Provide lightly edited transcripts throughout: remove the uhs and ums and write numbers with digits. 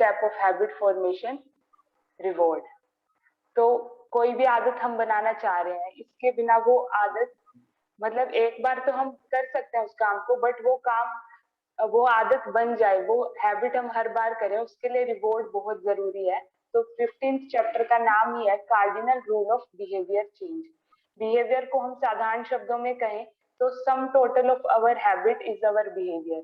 Step of habit formation, reward. तो कोई भी आदत हम बनाना चाह रहे हैं, इसके बिना वो आदत, मतलब एक बार तो हम कर सकते हैं उस काम को, बट वो काम, वो आदत बन जाए, वो हैबिट हम हर बार करें, उसके लिए रिवॉर्ड बहुत जरूरी है। तो 15th चैप्टर का नाम ही है cardinal rule of behaviour change. Behaviour को हम साधारण शब्दों में कहें तो sum total of our habit is our behaviour.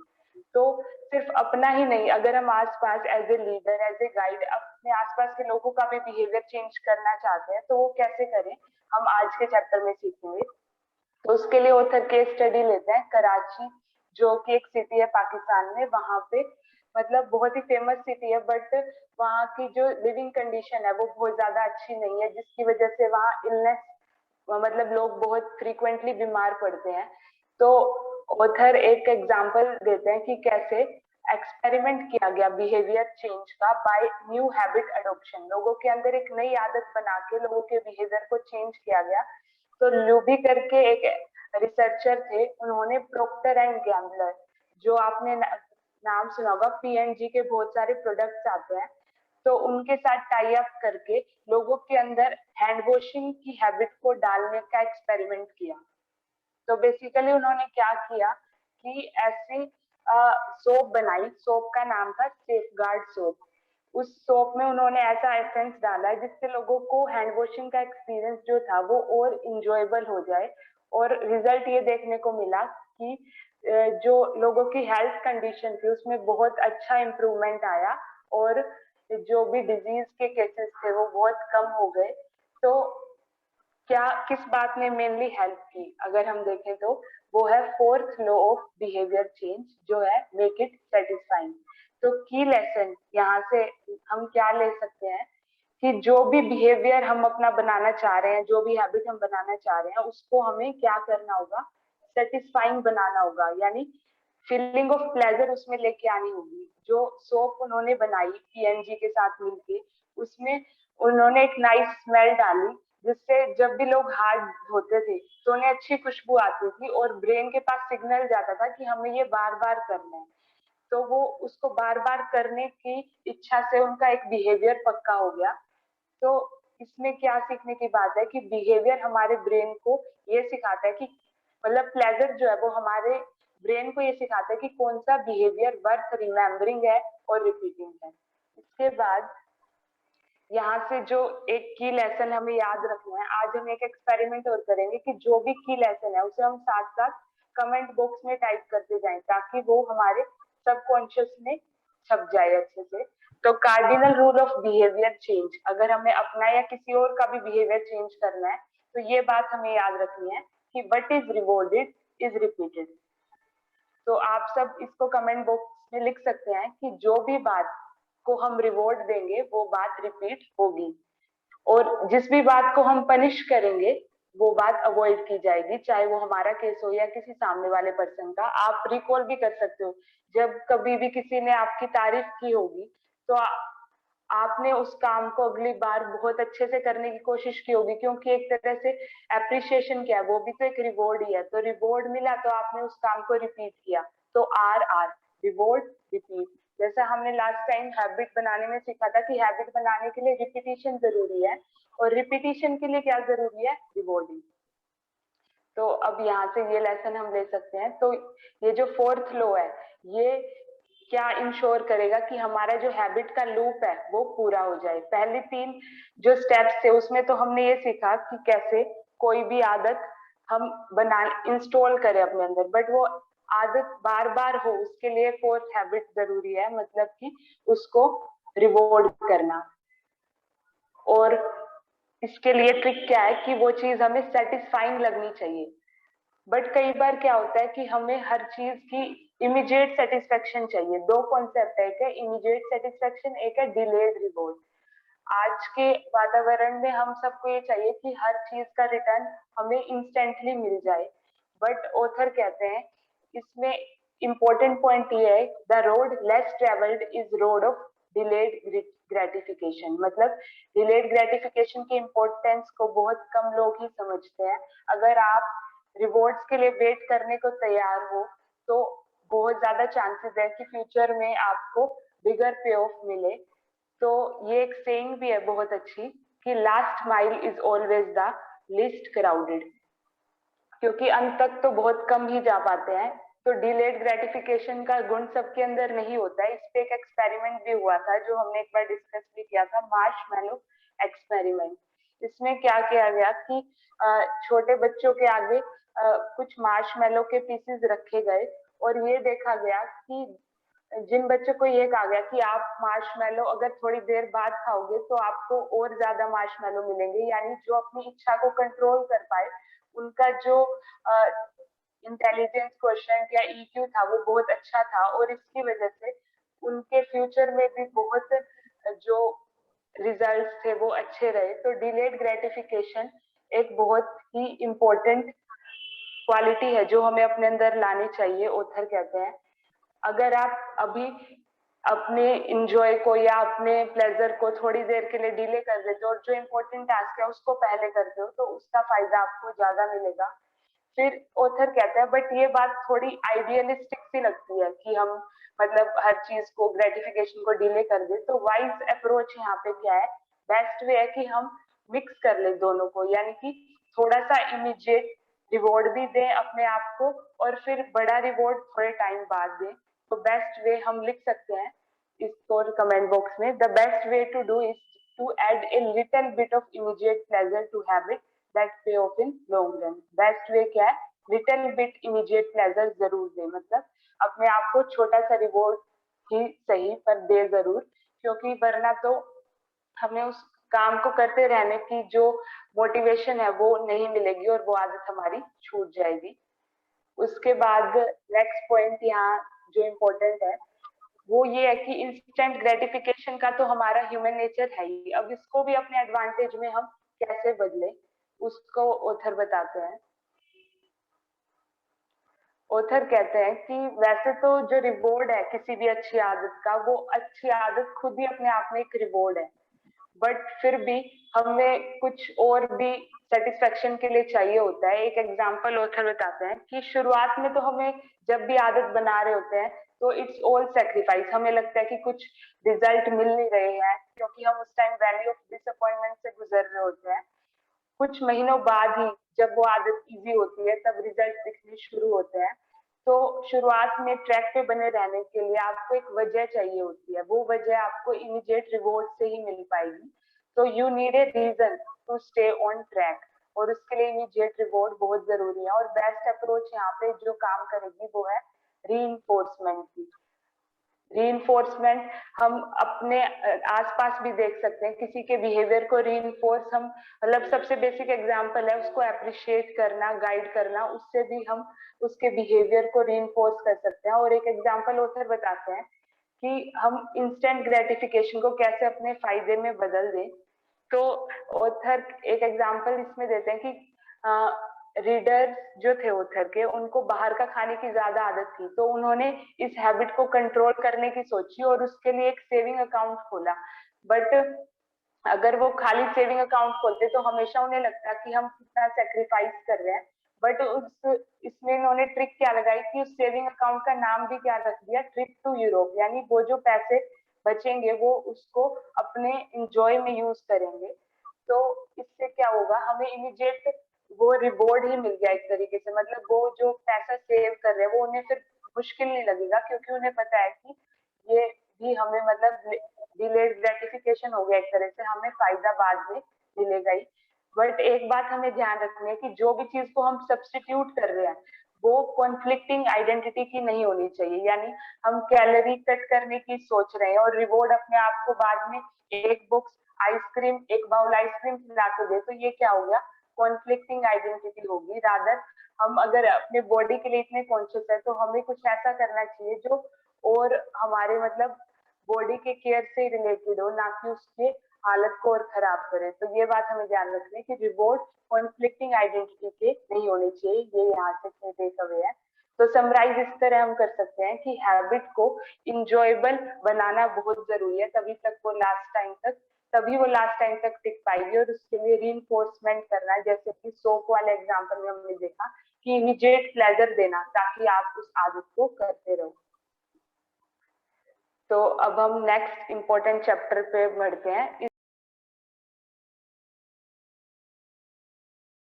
तो सिर्फ अपना ही नहीं, अगर हम आसपास as a leader, as a guide अपने आसपास के लोगों का भी बिहेवियर चेंज करना चाहते हैं, तो वो कैसे करें, हम आज के चैप्टर में सीखेंगे। तो उसके लिए ऑथर केस स्टडी लेते हैं कराची, जो कि एक सिटी है पाकिस्तान में। वहां पे मतलब बहुत ही फेमस सिटी है, बट वहाँ की जो लिविंग कंडीशन है वो बहुत ज्यादा अच्छी नहीं है, जिसकी वजह से वहाँ इलनेस, मतलब लोग बहुत फ्रीक्वेंटली बीमार पड़ते हैं। तो ऑथर एक एग्जांपल देते हैं कि कैसे एक्सपेरिमेंट किया गया बिहेवियर चेंज का बाय न्यू हैबिट अडॉप्शन। लोगों के अंदर एक नई आदत बना के लोगों के बिहेवियर को चेंज किया गया। तो ल्यूबी करके एक रिसर्चर थे, उन्होंने प्रोक्टर एंड गैम्बलर, जो आपने नाम सुना होगा, पीएनजी के बहुत सारे प्रोडक्ट्स आते हैं, तो उनके साथ टाई अप करके लोगों के अंदर हैंड वॉशिंग की हैबिट को डालने का एक्सपेरिमेंट किया। तो बेसिकली उन्होंने क्या किया कि ऐसी सोप बनाई, सोप का नाम था सेफगार्ड सोप। उस सोप में उन्होंने ऐसा एसेंस डाला जिससे लोगों को हैंड वॉशिंग का एक्सपीरियंस जो था वो और इंजॉयबल हो जाए। और रिजल्ट ये देखने को मिला कि जो लोगों की हेल्थ कंडीशन थी उसमें बहुत अच्छा इम्प्रूवमेंट आया, और जो भी डिजीज के केसेस थे वो बहुत कम हो गए। तो क्या किस बात ने मेनली हेल्प की, अगर हम देखें तो वो है fourth law of behaviour change, जो है मेक इट सेटिस्फाइंग। तो की लेसन यहाँ से हम क्या ले सकते हैं कि जो भी बिहेवियर हम अपना बनाना चाह रहे हैं, जो भी हैबिट हम बनाना चाह रहे हैं, उसको हमें क्या करना होगा, सेटिस्फाइंग बनाना होगा, यानी फीलिंग ऑफ प्लेजर उसमें लेके आनी होगी। जो सोप उन्होंने बनाई पीएनजी के साथ मिलके, उसमें उन्होंने एक नाइस स्मेल डाली, जिससे जब भी लोग हाथ धोते थे तो उन्हें अच्छी खुशबू आती थी, और ब्रेन के पास सिग्नल जाता था कि हमें ये बार बार करना है। तो वो उसको बार बार करने की इच्छा से उनका एक बिहेवियर पक्का हो गया। तो इसमें क्या सीखने की बात है कि बिहेवियर हमारे ब्रेन को ये सिखाता है कि, मतलब प्लेजर जो है वो हमारे ब्रेन को ये सिखाता है कि कौन सा बिहेवियर वर्थ रिमेम्बरिंग है और रिपीटिंग है। इसके बाद यहाँ से जो एक की लेसन हमें याद रखना है, आज हम एक एक्सपेरिमेंट और करेंगे कि जो भी की लेसन है उसे हम साथ साथ कमेंट बॉक्स में टाइप करते जाएं, ताकि वो हमारे सबकॉन्शियस में छप जाए अच्छे से। तो cardinal rule of behaviour change, अगर हमें अपना या किसी और का भी बिहेवियर चेंज करना है तो ये बात हमें याद रखनी है कि what is rewarded is repeated. तो आप सब इसको कमेंट बॉक्स में लिख सकते हैं कि जो भी बात को हम रिवॉर्ड देंगे वो बात रिपीट होगी, और जिस भी बात को हम पनिश करेंगे वो बात अवॉइड की जाएगी, चाहे वो हमारा केस हो या किसी सामने वाले पर्सन का। आप रिकॉल भी कर सकते हो, जब कभी भी किसी ने आपकी तारीफ की होगी तो आपने उस काम को अगली बार बहुत अच्छे से करने की कोशिश की होगी, क्योंकि एक तरह से एप्रिसिएशन क्या है, वो भी तो एक रिवॉर्ड ही है। तो रिवॉर्ड मिला तो आपने उस काम को रिपीट किया। तो आर आर, रिवॉर्ड रिपीट। जैसा हमने लास्ट टाइम हैबिट बनाने में सीखा था कि हैबिट बनाने के लिए रिपीटिशन जरूरी है, और रिपीटिशन के लिए क्या जरूरी है, रिवॉर्डिंग। तो अब यहाँ से ये लेसन हम ले सकते हैं। तो ये जो फोर्थ लॉ है, ये क्या इंश्योर करेगा कि हमारा जो हैबिट का लूप है वो पूरा हो जाए। पहले 3 जो स्टेप्स थे उसमें तो हमने ये सीखा कि कैसे कोई भी आदत हम बना इंस्टॉल करें अपने अंदर, बट वो आदत बार बार हो उसके लिए फोर्थ हैबिट जरूरी है, मतलब कि उसको रिवॉर्ड करना। और इसके लिए ट्रिक क्या है कि वो चीज हमें सेटिस्फाइंग लगनी चाहिए। बट कई बार क्या होता है कि हमें हर चीज की इमीडिएट सेटिस्फेक्शन चाहिए। दो कॉन्सेप्ट है, एक है इमीडिएट सेटिस्फेक्शन, एक है डिलेड रिवॉर्ड। आज के वातावरण में हम सबको ये चाहिए कि हर चीज का रिटर्न हमें इंस्टेंटली मिल जाए, बट ऑथर कहते हैं इसमें इम्पोर्टेंट पॉइंट ये है, the road less travelled is road of delayed gratification. मतलब डिलेड ग्रेटिफिकेशन की इम्पोर्टेंस को बहुत कम लोग ही समझते हैं। अगर आप रिवॉर्ड्स के लिए वेट करने को तैयार हो तो बहुत ज्यादा चांसेस है कि फ्यूचर में आपको बिगर पे ऑफ मिले। तो ये एक सेइंग भी है बहुत अच्छी कि last mile is always the list crowded, क्योंकि अंत तक तो बहुत कम ही जा पाते हैं। तो डिलेड ग्रेटिफिकेशन का गुण सबके अंदर नहीं होता है। इस पे एक एक्सपेरिमेंट भी हुआ था जो हमने एक बार डिस्कस भी किया था, मार्शमैलो एक्सपेरिमेंट। इसमें क्या किया गया कि छोटे बच्चों के आगे कुछ मार्शमैलो के पीसेस रखे गए और ये देखा गया कि जिन बच्चों को ये कहा गया कि आप मार्शमैलो अगर थोड़ी देर बाद खाओगे तो आपको और ज्यादा मार्शमैलो मिलेंगे, यानी जो अपनी इच्छा को कंट्रोल कर पाए उनका जो इंटेलिजेंस क्वेश्चन या ईक्यू था वो बहुत अच्छा था, और इसकी वजह से उनके फ्यूचर में भी बहुत जो रिजल्ट्स थे वो अच्छे रहे। तो डिलेड ग्रेटिफिकेशन एक बहुत ही इम्पोर्टेंट क्वालिटी है जो हमें अपने अंदर लानी चाहिए, ऑथर कहते हैं। अगर आप अभी अपने इंजॉय को या अपने प्लेजर को थोड़ी देर के लिए डिले कर देते हो और जो इम्पोर्टेंट टास्क है उसको पहले करते हो तो उसका फायदा आपको ज्यादा मिलेगा। फिर ऑथर कहता है, बट ये बात थोड़ी आइडियलिस्टिक सी लगती है कि हम मतलब हर चीज को ग्रेटिफिकेशन को डिले कर दे। तो वाइज अप्रोच यहाँ पे क्या है, बेस्ट वे है कि हम मिक्स कर ले दोनों को, यानी कि थोड़ा सा इमीडिएट रिवॉर्ड भी दें अपने आप को और फिर बड़ा रिवॉर्ड थोड़े टाइम बाद दें। तो बेस्ट वे हम लिख सकते हैं इसको कमेंट बॉक्स में, the best way to do is to add a little bit of immediate pleasure to habit that pay off in long run. Best way क्या है, लिटिल बिट इमीडिएट प्लेजर जरूर दे, मतलब अपने आप को छोटा सा रिवॉर्ड ही सही पर दे जरूर, क्योंकि वरना तो हमें उस काम को करते रहने की जो मोटिवेशन है वो नहीं मिलेगी और वो आदत हमारी छूट जाएगी। उसके बाद नेक्स्ट पॉइंट यहाँ जो इम्पोर्टेंट है वो ये है कि इंस्टेंट ग्रेटिफिकेशन का तो हमारा ह्यूमन नेचर है ही, अब इसको भी अपने एडवांटेज में हम कैसे बदले उसको ऑथर बताते हैं। ऑथर कहते हैं कि वैसे तो जो रिवॉर्ड है किसी भी अच्छी आदत का, वो अच्छी आदत खुद ही अपने आप में एक रिवॉर्ड है, बट फिर भी हमें कुछ और भी सेटिस्फेक्शन के लिए चाहिए होता है। एक एग्जांपल ऑथर बताते हैं कि शुरुआत में तो हमें जब भी आदत बना रहे होते हैं तो इट्स ऑल सेक्रीफाइस, हमें लगता है कि कुछ रिजल्ट मिल नहीं रहे हैं क्योंकि हम उस टाइम वैल्यू ऑफ डिसअपॉइंटमेंट से गुजर रहे होते हैं। कुछ महीनों बाद ही जब वो आदत इजी होती है तब रिजल्ट दिखने शुरू होते हैं। तो शुरुआत में ट्रैक पे बने रहने के लिए आपको एक वजह चाहिए होती है, वो वजह आपको इमीडिएट रिवॉर्ड से ही मिल पाएगी। तो you need a reason to stay on track, और उसके लिए इमीडिएट रिवॉर्ड बहुत जरूरी है। और बेस्ट अप्रोच यहाँ पे जो काम करेगी वो है रीइंफोर्समेंट की। रीइंफोर्समेंट हम अपने आसपास भी देख सकते हैं, किसी के बिहेवियर को रीइंफोर्स हम मतलब सबसे बेसिक एग्जांपल है उसको अप्रिशिएट करना, गाइड करना, उससे भी हम उसके बिहेवियर को रीइंफोर्स कर सकते हैं। और एक एग्जांपल ऑथर बताते हैं कि हम इंस्टेंट ग्रेटिफिकेशन को कैसे अपने फायदे में बदल दें। तो ऑथर एक एग्जांपल इसमें देते हैं कि रीडर जो थे ऑथर के, उनको बाहर का खाने की ज्यादा आदत थी, तो उन्होंने इस हैबिट को कंट्रोल करने की सोची और उसके लिए एक सेविंग अकाउंट खोला। बट अगर वो खाली सेविंग अकाउंट खोलते तो हमेशा उन्हें लगता कि हम कितना सेक्रीफाइस कर रहे हैं। बट उस इसमें इन्होंने ट्रिक क्या लगाई कि उस सेविंग अकाउंट का नाम भी क्या रख दिया, ट्रिप टू यूरोप, यानी वो जो पैसे बचेंगे वो उसको अपने इंजॉय में यूज करेंगे। तो इससे क्या होगा, हमें इमीडिएट वो रिवॉर्ड ही मिल गया एक तरीके से, मतलब वो जो पैसा सेव कर रहे हैं वो उन्हें फिर मुश्किल नहीं लगेगा, क्योंकि उन्हें पता है कि ये भी हमें मतलब डिलेड ग्रेटिफिकेशन हो गया एक तरह से, हमें फायदा बाद में मिलेगा ही। बट एक बात हमें ध्यान रखनी है कि जो भी चीज को हम सब्सटीट्यूट कर रहे हैं वो कॉन्फ्लिक्टिंग आइडेंटिटी की नहीं होनी चाहिए, यानी हम कैलोरी कट करने की सोच रहे हैं और रिवॉर्ड अपने आप को बाद में एक बॉक्स आइसक्रीम, एक बाउल आइसक्रीम खिला के दे, तो ये क्या हो गया, कॉन्फ्लिक्टिंग आइडेंटिटी होगी। रादर हम अगर अपने बॉडी के लिए इतने कॉन्शियस है तो हमें कुछ ऐसा करना चाहिए जो और हमारे मतलब बॉडी के केयर से रिलेटेड हो, ना कि उसके हालत को और खराब करे। तो ये बात हमें ध्यान रखनी है कि रिवॉर्ड कॉन्फ्लिक्टिंग आइडेंटिटी के नहीं होने चाहिए, ये यहाँ से टेक अवे है। तो समराइज इस तरह हम कर सकते हैं कि हैबिट को इंजॉयबल बनाना बहुत जरूरी है, तभी वो लास्ट टाइम तक टिक पाएगी। और उसके लिए रीइंफोर्समेंट करना है, जैसे कि सोप वाले एग्जांपल में हमने देखा कि इमीडिएट प्लेजर देना ताकि आप उस आदत को करते रहो। तो अब हम नेक्स्ट इम्पोर्टेंट चैप्टर पे बढ़ते हैं।